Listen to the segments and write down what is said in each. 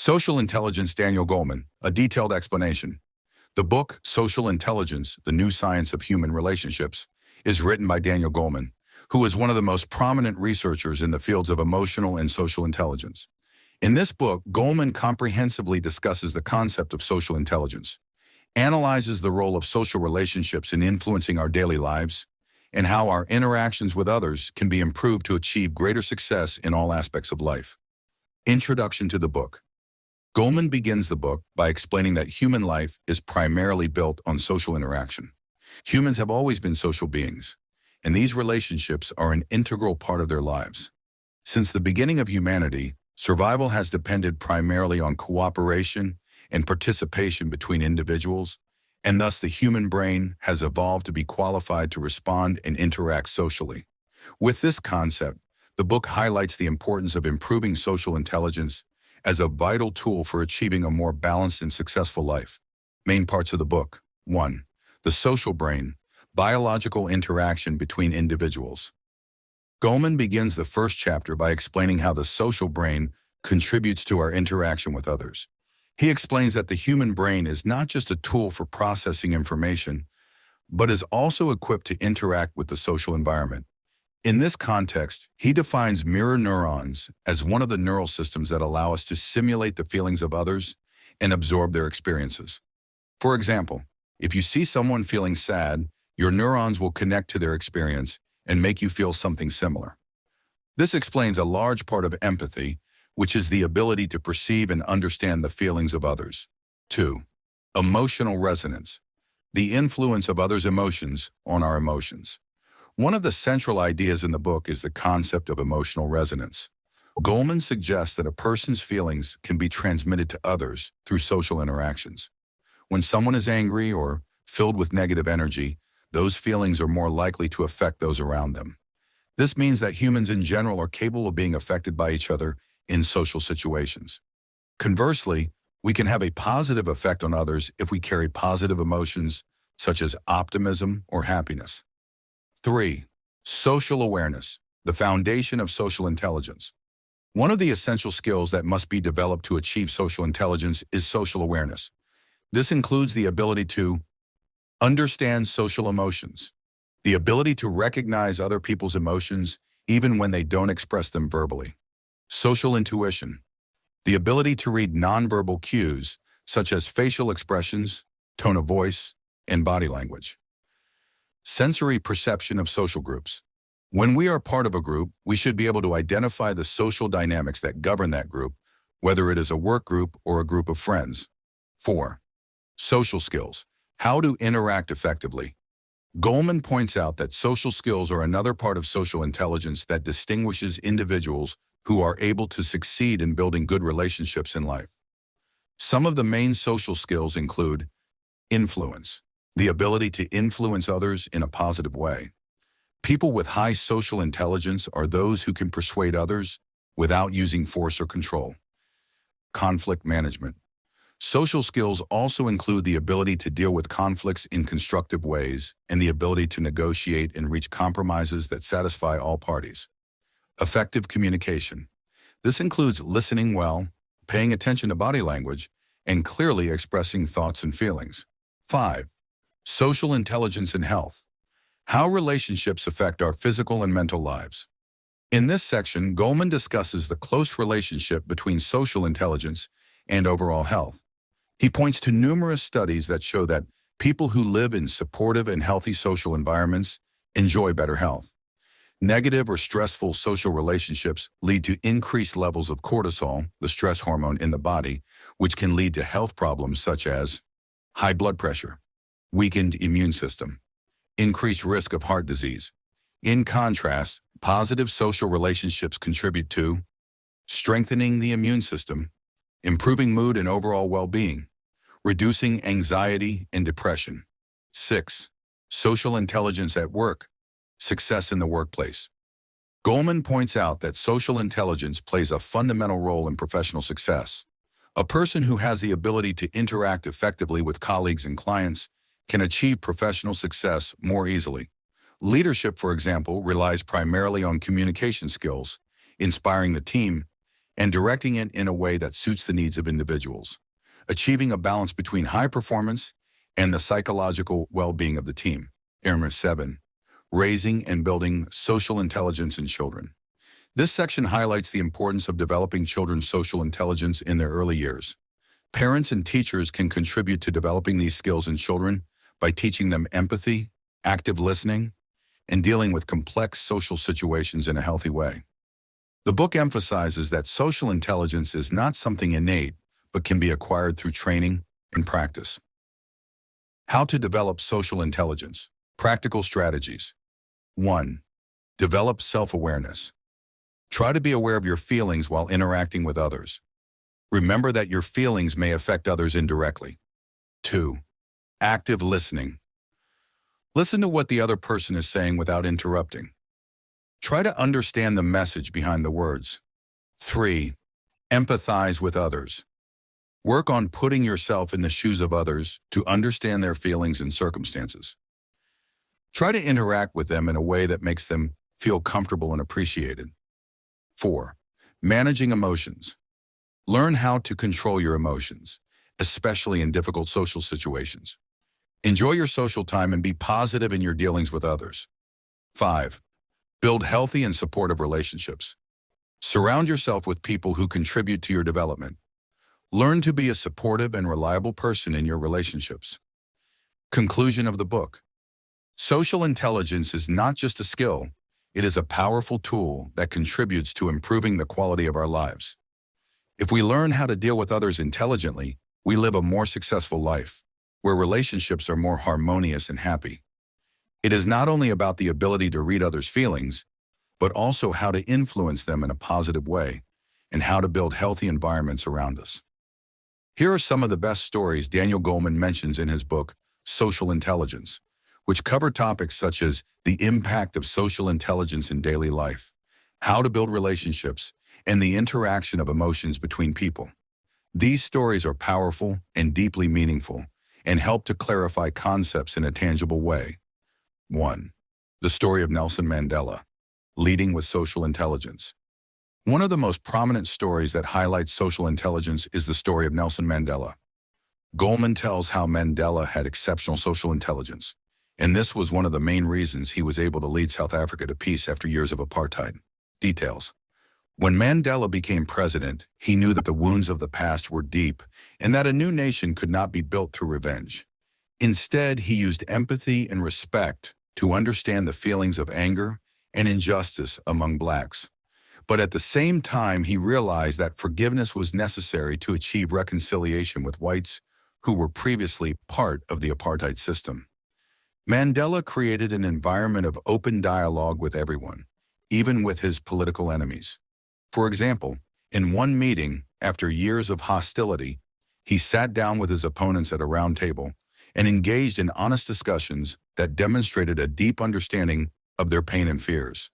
Social Intelligence, Daniel Goleman, a detailed explanation. The book, Social Intelligence, The New Science of Human Relationships, is written by Daniel Goleman, who is one of the most prominent researchers in the fields of emotional and social intelligence. In this book, Goleman comprehensively discusses the concept of social intelligence, analyzes the role of social relationships in influencing our daily lives, and how our interactions with others can be improved to achieve greater success in all aspects of life. Introduction to the book. Goleman begins the book by explaining that human life is primarily built on social interaction. Humans have always been social beings, and these relationships are an integral part of their lives. Since the beginning of humanity, survival has depended primarily on cooperation and participation between individuals, and thus the human brain has evolved to be qualified to respond and interact socially. With this concept, the book highlights the importance of improving social intelligence as a vital tool for achieving a more balanced and successful life. Main parts of the book. 1. The social brain, biological interaction between individuals. Goleman begins the first chapter by explaining how the social brain contributes to our interaction with others. He explains that the human brain is not just a tool for processing information, but is also equipped to interact with the social environment. In this context, he defines mirror neurons as one of the neural systems that allow us to simulate the feelings of others and absorb their experiences. For example, if you see someone feeling sad, your neurons will connect to their experience and make you feel something similar. This explains a large part of empathy, which is the ability to perceive and understand the feelings of others. 2. Emotional resonance, the influence of others' emotions on our emotions. One of the central ideas in the book is the concept of emotional resonance. Goleman suggests that a person's feelings can be transmitted to others through social interactions. When someone is angry or filled with negative energy, those feelings are more likely to affect those around them. This means that humans in general are capable of being affected by each other in social situations. Conversely, we can have a positive effect on others if we carry positive emotions such as optimism or happiness. 3. Social awareness, the foundation of social intelligence. One of the essential skills that must be developed to achieve social intelligence is social awareness. This includes the ability to understand social emotions, the ability to recognize other people's emotions even when they don't express them verbally. Social intuition, the ability to read nonverbal cues such as facial expressions, tone of voice, and body language. Sensory perception of social groups. When we are part of a group, we should be able to identify the social dynamics that govern that group, whether it is a work group or a group of friends. 4. Social skills, how to interact effectively. Goleman points out that social skills are another part of social intelligence that distinguishes individuals who are able to succeed in building good relationships in life. Some of the main social skills include influence, the ability to influence others in a positive way. People with high social intelligence are those who can persuade others without using force or control. Conflict management. Social skills also include the ability to deal with conflicts in constructive ways and the ability to negotiate and reach compromises that satisfy all parties. Effective communication. This includes listening well, paying attention to body language, and clearly expressing thoughts and feelings. 5. Social intelligence and health. How relationships affect our physical and mental lives. In this section, Goleman discusses the close relationship between social intelligence and overall health. He points to numerous studies that show that people who live in supportive and healthy social environments enjoy better health. Negative or stressful social relationships lead to increased levels of cortisol, the stress hormone in the body, which can lead to health problems such as high blood pressure, weakened immune system, increased risk of heart disease. In contrast, positive social relationships contribute to strengthening the immune system, improving mood and overall well-being, reducing anxiety and depression. 6. Social intelligence at work, success in the workplace. Goleman points out that social intelligence plays a fundamental role in professional success. A person who has the ability to interact effectively with colleagues and clients can achieve professional success more easily. Leadership, for example, relies primarily on communication skills, inspiring the team, and directing it in a way that suits the needs of individuals, achieving a balance between high performance and the psychological well-being of the team. Area 7. Raising and building social intelligence in children. This section highlights the importance of developing children's social intelligence in their early years. Parents and teachers can contribute to developing these skills in children by teaching them empathy, active listening, and dealing with complex social situations in a healthy way. The book emphasizes that social intelligence is not something innate, but can be acquired through training and practice. How to develop social intelligence. Practical strategies. 1. Develop self-awareness. Try to be aware of your feelings while interacting with others. Remember that your feelings may affect others indirectly. 2. Active listening. Listen to what the other person is saying without interrupting. Try to understand the message behind the words. 3. Empathize with others. Work on putting yourself in the shoes of others to understand their feelings and circumstances. Try to interact with them in a way that makes them feel comfortable and appreciated. 4. Managing emotions. Learn how to control your emotions, especially in difficult social situations. Enjoy your social time and be positive in your dealings with others. 5. Build healthy and supportive relationships. Surround yourself with people who contribute to your development. Learn to be a supportive and reliable person in your relationships. Conclusion of the book. Social intelligence is not just a skill, it is a powerful tool that contributes to improving the quality of our lives. If we learn how to deal with others intelligently, we live a more successful life, where relationships are more harmonious and happy. It is not only about the ability to read others' feelings, but also how to influence them in a positive way and how to build healthy environments around us. Here are some of the best stories Daniel Goleman mentions in his book, Social Intelligence, which cover topics such as the impact of social intelligence in daily life, how to build relationships, and the interaction of emotions between people. These stories are powerful and deeply meaningful and help to clarify concepts in a tangible way. 1. The story of Nelson Mandela, leading with social intelligence. One of the most prominent stories that highlights social intelligence is the story of Nelson Mandela. Goleman tells how Mandela had exceptional social intelligence, and this was one of the main reasons he was able to lead South Africa to peace after years of apartheid. Details. When Mandela became president, he knew that the wounds of the past were deep and that a new nation could not be built through revenge. Instead, he used empathy and respect to understand the feelings of anger and injustice among blacks. But at the same time, he realized that forgiveness was necessary to achieve reconciliation with whites who were previously part of the apartheid system. Mandela created an environment of open dialogue with everyone, even with his political enemies. For example, in one meeting, after years of hostility, he sat down with his opponents at a round table and engaged in honest discussions that demonstrated a deep understanding of their pain and fears.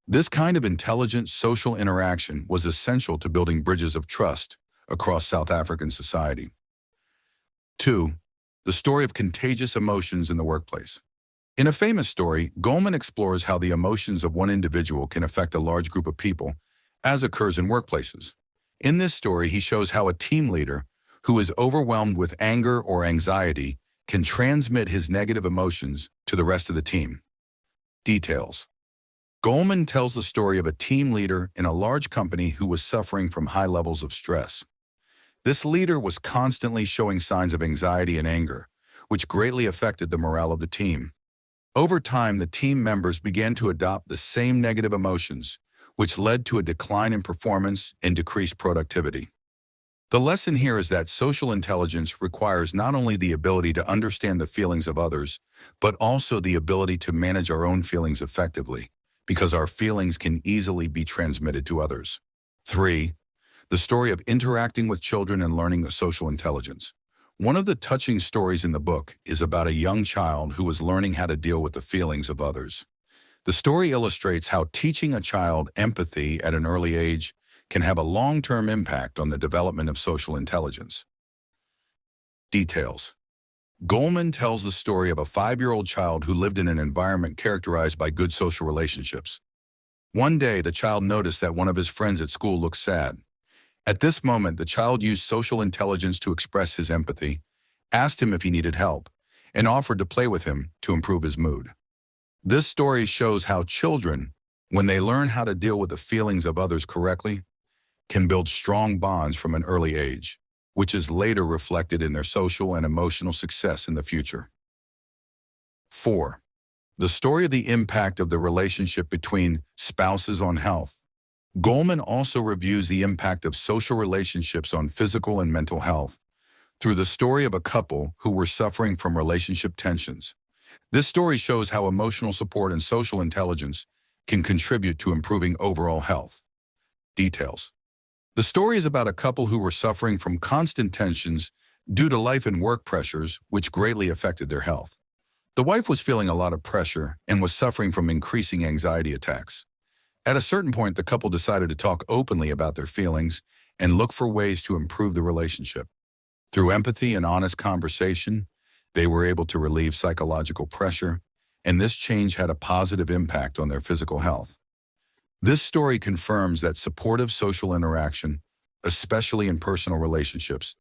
This kind of intelligent social interaction was essential to building bridges of trust across South African society. 2. The story of contagious emotions in the workplace. In a famous story, Goleman explores how the emotions of one individual can affect a large group of people, as occurs in workplaces. In this story, he shows how a team leader who is overwhelmed with anger or anxiety can transmit his negative emotions to the rest of the team. Details. Goleman tells the story of a team leader in a large company who was suffering from high levels of stress. This leader was constantly showing signs of anxiety and anger, which greatly affected the morale of the team. Over time, the team members began to adopt the same negative emotions, which led to a decline in performance and decreased productivity. The lesson here is that social intelligence requires not only the ability to understand the feelings of others, but also the ability to manage our own feelings effectively, because our feelings can easily be transmitted to others. 3. The story of interacting with children and learning the social intelligence. One of the touching stories in the book is about a young child who was learning how to deal with the feelings of others. The story illustrates how teaching a child empathy at an early age can have a long-term impact on the development of social intelligence. Details. Goleman tells the story of a 5-year-old child who lived in an environment characterized by good social relationships. One day, the child noticed that one of his friends at school looked sad. At this moment, the child used social intelligence to express his empathy, asked him if he needed help, and offered to play with him to improve his mood. This story shows how children, when they learn how to deal with the feelings of others correctly, can build strong bonds from an early age, which is later reflected in their social and emotional success in the future. 4. The story of the impact of the relationship between spouses on health. Goleman also reviews the impact of social relationships on physical and mental health through the story of a couple who were suffering from relationship tensions. This story shows how emotional support and social intelligence can contribute to improving overall health. Details. The story is about a couple who were suffering from constant tensions due to life and work pressures, which greatly affected their health. The wife was feeling a lot of pressure and was suffering from increasing anxiety attacks. At a certain point, the couple decided to talk openly about their feelings and look for ways to improve the relationship. Through empathy and honest conversation, they were able to relieve psychological pressure, and this change had a positive impact on their physical health. This story confirms that supportive social interaction, especially in personal relationships,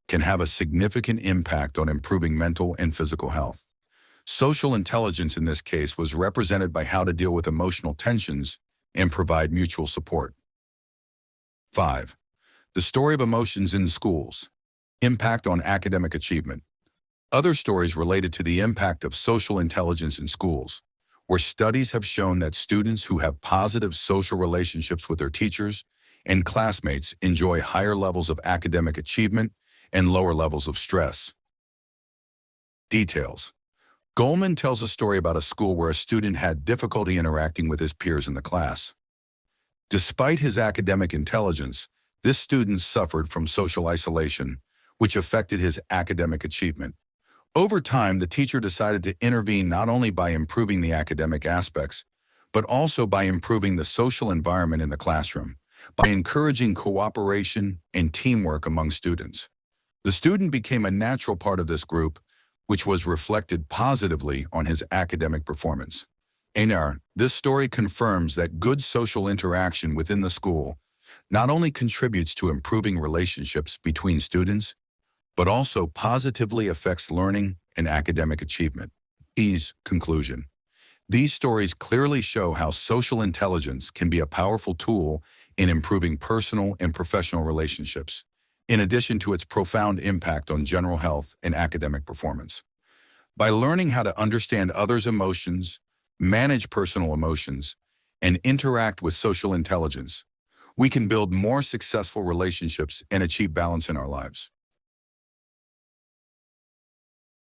can have a significant impact on improving mental and physical health. Social intelligence in this case was represented by how to deal with emotional tensions and provide mutual support. 5. The story of emotions in schools. Impact on academic achievement. Other stories related to the impact of social intelligence in schools, where studies have shown that students who have positive social relationships with their teachers and classmates enjoy higher levels of academic achievement and lower levels of stress. Details. Goleman tells a story about a school where a student had difficulty interacting with his peers in the class. Despite his academic intelligence, this student suffered from social isolation, which affected his academic achievement. Over time, the teacher decided to intervene not only by improving the academic aspects, but also by improving the social environment in the classroom, by encouraging cooperation and teamwork among students. The student became a natural part of this group, which was reflected positively on his academic performance. This story confirms that good social interaction within the school not only contributes to improving relationships between students, but also positively affects learning and academic achievement. Conclusion. These stories clearly show how social intelligence can be a powerful tool in improving personal and professional relationships, in addition to its profound impact on general health and academic performance. By learning how to understand others' emotions, manage personal emotions, and interact with social intelligence, we can build more successful relationships and achieve balance in our lives.